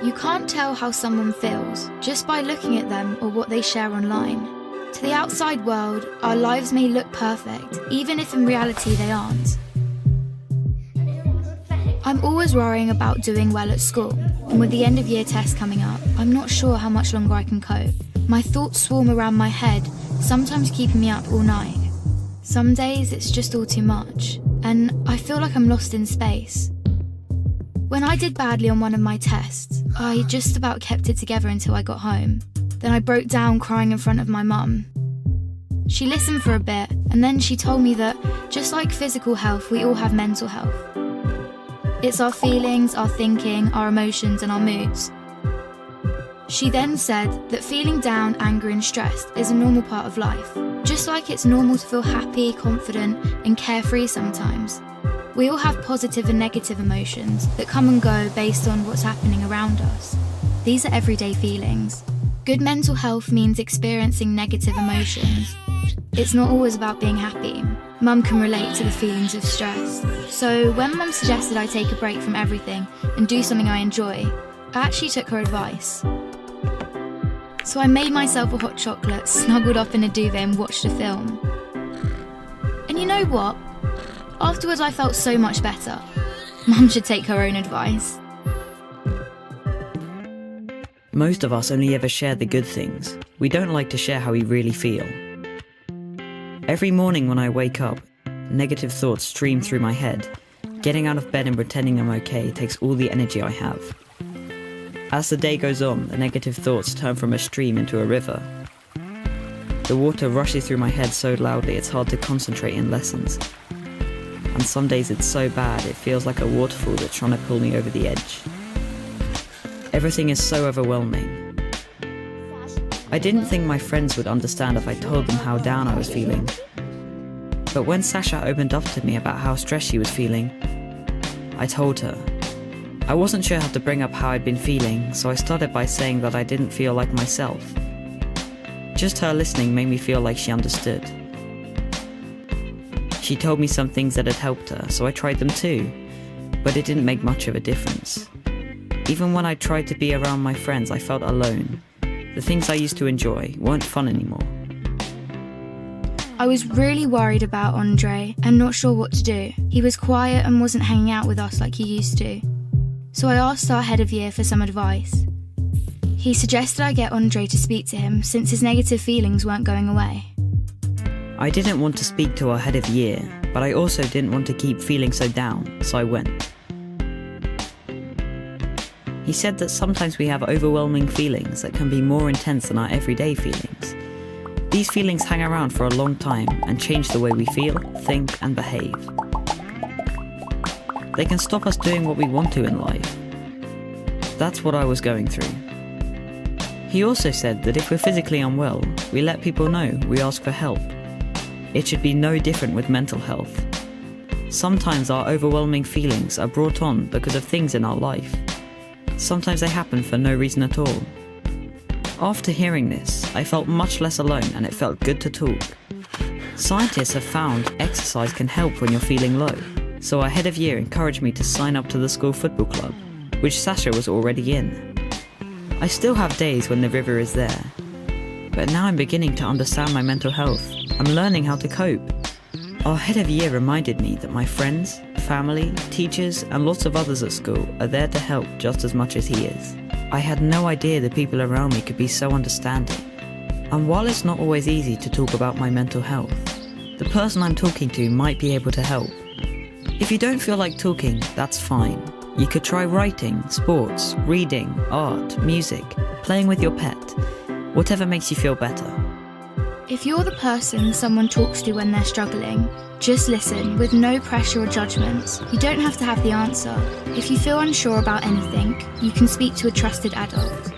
You can't tell how someone feels just by looking at them or what they share online. To the outside world, our lives may look perfect, even if in reality they aren't. I'm always worrying about doing well at school, and with the end of year test coming up, I'm not sure how much longer I can cope. My thoughts swarm around my head, sometimes keeping me up all night. Some days it's just all too much, and I feel like I'm lost in space. When I did badly on one of my tests, I just about kept it together until I got home. Then I broke down crying in front of my mum. She listened for a bit, and then she told me that, just like physical health, we all have mental health. It's our feelings, our thinking, our emotions, and our moods. She then said that feeling down, angry, and stressed is a normal part of life, just like it's normal to feel happy, confident, and carefree sometimes. We all have positive and negative emotions that come and go based on what's happening around us. These are everyday feelings. Good mental health means experiencing negative emotions. It's not always about being happy. Mum can relate to the feelings of stress. So when Mum suggested I take a break from everything and do something I enjoy, I actually took her advice. So I made myself a hot chocolate, snuggled up in a duvet and watched a film. And you know what? Afterwards I felt so much better. Mum should take her own advice. Most of us only ever share the good things. We don't like to share how we really feel. Every morning when I wake up, negative thoughts stream through my head. Getting out of bed and pretending I'm okay takes all the energy I have. As the day goes on, the negative thoughts turn from a stream into a river. The water rushes through my head so loudly it's hard to concentrate in lessons. And some days it's so bad it feels like a waterfall that's trying to pull me over the edge. Everything is so overwhelming. I didn't think my friends would understand if I told them how down I was feeling. But when Sasha opened up to me about how stressed she was feeling, I told her. I wasn't sure how to bring up how I'd been feeling, so I started by saying that I didn't feel like myself. Just her listening made me feel like she understood. She told me some things that had helped her, so I tried them too, but it didn't make much of a difference. Even when I tried to be around my friends, I felt alone. The things I used to enjoy weren't fun anymore. I was really worried about Andre and not sure what to do. He was quiet and wasn't hanging out with us like he used to. So I asked our head of year for some advice. He suggested I get Andre to speak to him since his negative feelings weren't going away. I didn't want to speak to our head of year, but I also didn't want to keep feeling so down, so I went. He said that sometimes we have overwhelming feelings that can be more intense than our everyday feelings. These feelings hang around for a long time and change the way we feel, think, and behave. They can stop us doing what we want to in life. That's what I was going through. He also said that if we're physically unwell, we let people know, we ask for help. It should be no different with mental health. Sometimes our overwhelming feelings are brought on because of things in our life. Sometimes they happen for no reason at all. After hearing this, I felt much less alone and it felt good to talk. Scientists have found exercise can help when you're feeling low, so our head of year encouraged me to sign up to the school football club, which Sasha was already in. I still have days when the river is there, but now I'm beginning to understand my mental health. I'm learning how to cope. Our head of year reminded me that my friends, family, teachers, and lots of others at school are there to help just as much as he is. I had no idea the people around me could be so understanding. And while it's not always easy to talk about my mental health, the person I'm talking to might be able to help. If you don't feel like talking, that's fine. You could try writing, sports, reading, art, music, playing with your pet, whatever makes you feel better. If you're the person someone talks to when they're struggling, just listen with no pressure or judgment. You don't have to have the answer. If you feel unsure about anything, you can speak to a trusted adult.